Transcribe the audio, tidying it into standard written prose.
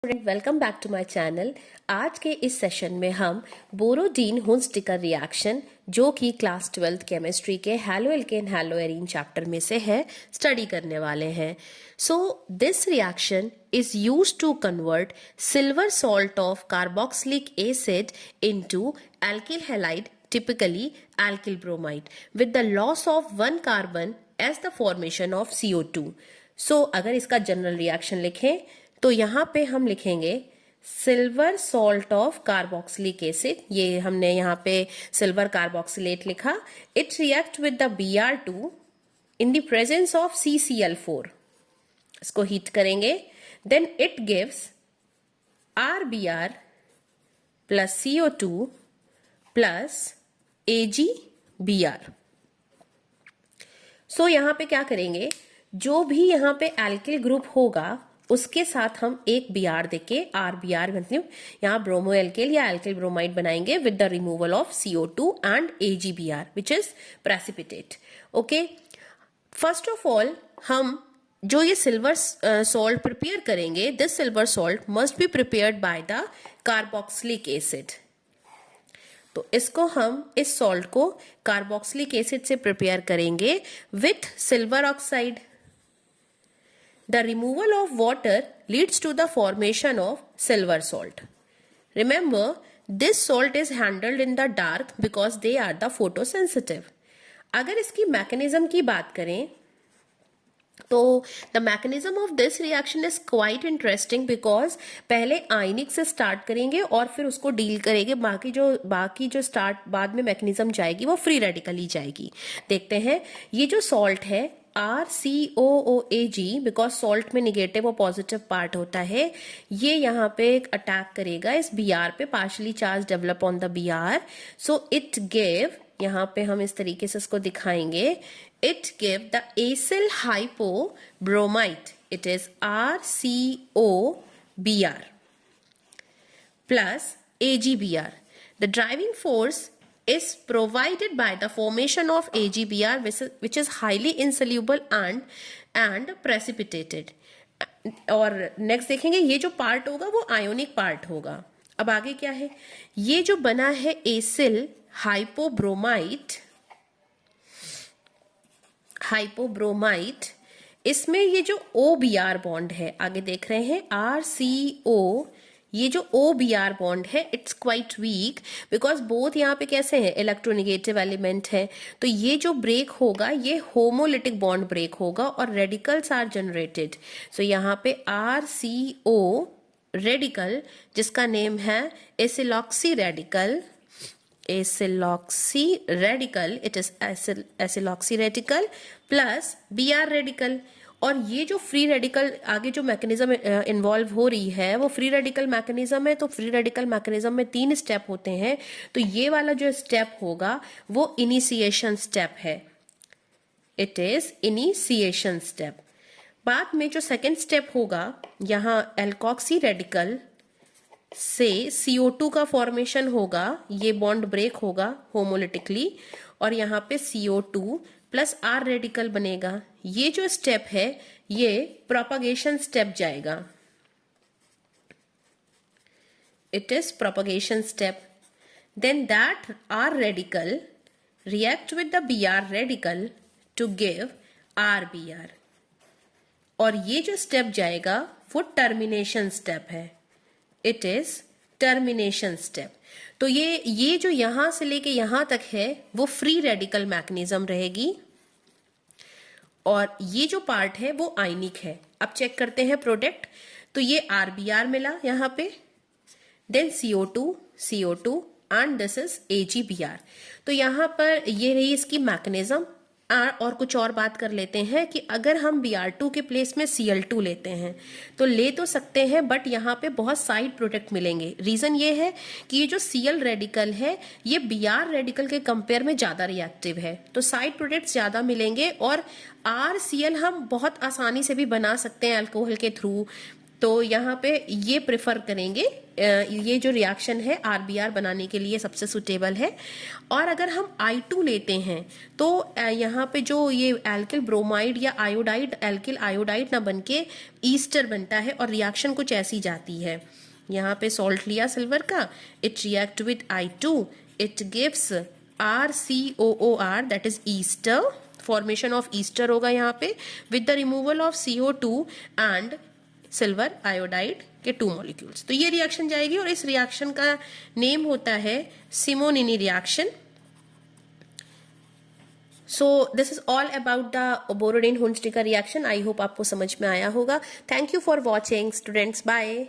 Welcome back to my channel. आज के इस सेशन में हम बोरोडीन हुंस-डिकर रिएक्शन जो कि क्लास 12th केमिस्ट्री के haloalkane haloarene chapter में से है स्टडी करने वाले हैं। So this reaction is used to convert silver salt of carboxylic acid into alkyl halide, typically alkyl bromide, with the loss of one carbon as the formation of CO2. So अगर इसका general reaction लिखें तो यहाँ पे हम लिखेंगे silver salt of carboxylic acid, ये हमने यहाँ पे सिल्वर कार्बोक्सिलेट लिखा। It react with the Br2 in the presence of CCl4। इसको हीट करेंगे, then it gives RBr plus CO2 plus AgBr। So यहाँ पे क्या करेंगे, जो भी यहाँ पे एल्किल ग्रुप होगा उसके साथ हम एक Br देके RBr मतलब यहाँ ब्रोमो एल्किल या एल्किल ब्रोमाइड बनाएंगे with the removal of CO2 and AgBr which is precipitate. Okay, first of all हम जो ये सिल्वर सॉल्ट प्रिपेयर करेंगे, this silver salt must be prepared by the carboxylic acid. तो इसको हम इस सॉल्ट को कार्बोक्सिलिक एसिड से प्रिपेयर करेंगे with silver oxide. The removal of water leads to the formation of silver salt. Remember this salt is handled in the dark because they are the photosensitive. अगर इसकी mechanism की बात करें तो the mechanism of this reaction is quite interesting because पहले ionic से start करेंगे और फिर उसको डील करेंगे, बाकी जो स्टार्ट बाद में मैकेनिज्म जाएगी वो फ्री रेडिकली जाएगी। देखते हैं, ये जो सॉल्ट है RCOOAG, बिकॉज सॉल्ट में निगेटिव और पॉजिटिव पार्ट होता है, ये यहाँ पे अटैक करेगा इस Br पे, partially charge develop on the Br। So it give, यहाँ पे हम इस तरीके से इसको दिखाएंगे, it give the acyl hypobromite, it is RCOBr plus AgBr. The driving force is provided by the formation of AgBr which is highly insoluble and precipitated. और next देखेंगे ये जो पार्ट होगा वो आयोनिक पार्ट होगा। अब आगे क्या है, ये जो बना है एसिल हाइपोब्रोमाइट, इसमें ये जो OBr बॉन्ड है, आगे देख रहे हैं RCO, ये जो OBr बॉन्ड है it's quite weak because both यहाँ पे कैसे हैं, इलेक्ट्रोनेगेटिव एलिमेंट है। तो ये जो ब्रेक होगा ये होमोलिटिक बॉन्ड ब्रेक होगा और रेडिकल्स आर जनरेटेड। सो यहाँ पे RCO रेडिकल जिसका नेम है acyloxy radical, it is acyloxy radical plus Br radical. और ये जो फ्री रेडिकल आगे जो मैकेनिज्म इन्वॉल्व हो रही है वो फ्री रेडिकल मैकेनिज्म है। तो फ्री रेडिकल मैकेनिज्म में 3 स्टेप होते हैं, तो ये वाला जो स्टेप होगा वो इनिशिएशन स्टेप है, इट इज इनिशिएशन स्टेप। बाद में जो सेकेंड स्टेप होगा, यहाँ एल्कोक्सी रेडिकल से CO2 का फॉर्मेशन होगा, ये बॉन्ड ब्रेक होगा होमोलिटिकली और यहाँ पे CO2 प्लस R रेडिकल बनेगा। ये जो स्टेप है ये प्रोपगेशन स्टेप जाएगा, it is propagation step. Then that R radical react with the Br radical to give RBr और ये जो स्टेप जाएगा वो टर्मिनेशन स्टेप है, इट इज टर्मिनेशन स्टेप। तो ये जो यहां से लेके यहां तक है वो फ्री रेडिकल मैकेनिज्म रहेगी और ये जो पार्ट है वो आयनिक है। अब चेक करते हैं प्रोडक्ट, तो ये RBr मिला यहाँ पे, then CO2 and this is AgBr। तो यहाँ पर ये रही इसकी मैकेनिज्म। और कुछ और बात कर लेते हैं कि अगर हम Br2 के प्लेस में Cl2 लेते हैं तो ले तो सकते हैं, बट यहाँ पे बहुत साइड प्रोडक्ट मिलेंगे। रीजन ये है कि ये जो Cl रेडिकल है ये Br रेडिकल के कंपेयर में ज्यादा रिएक्टिव है, तो साइड प्रोडक्ट्स ज्यादा मिलेंगे और RCl हम बहुत आसानी से भी बना सकते हैं अल्कोहल के थ्रू। तो यहाँ पे ये प्रेफर करेंगे, ये जो रिएक्शन है RBr बनाने के लिए सबसे सुटेबल है। और अगर हम I2 लेते हैं तो यहाँ पे जो ये एल्किल ब्रोमाइड या आयोडाइड एल्किल आयोडाइड ना बनके ईस्टर बनता है और रिएक्शन कुछ ऐसी जाती है। यहाँ पे सॉल्ट लिया सिल्वर का, it react with I2, it gives RCOOR that is Easter, formation of Easter होगा यहाँ पे with the removal of CO2 and silver iodide के 2 मॉलिक्यूल्स। तो ये रिएक्शन जाएगी और इस रिएक्शन का नेम होता है Simonini reaction. So this is all about the Borodin Hunsdiecker reaction. I hope आपको समझ में आया होगा। Thank you for watching students, bye.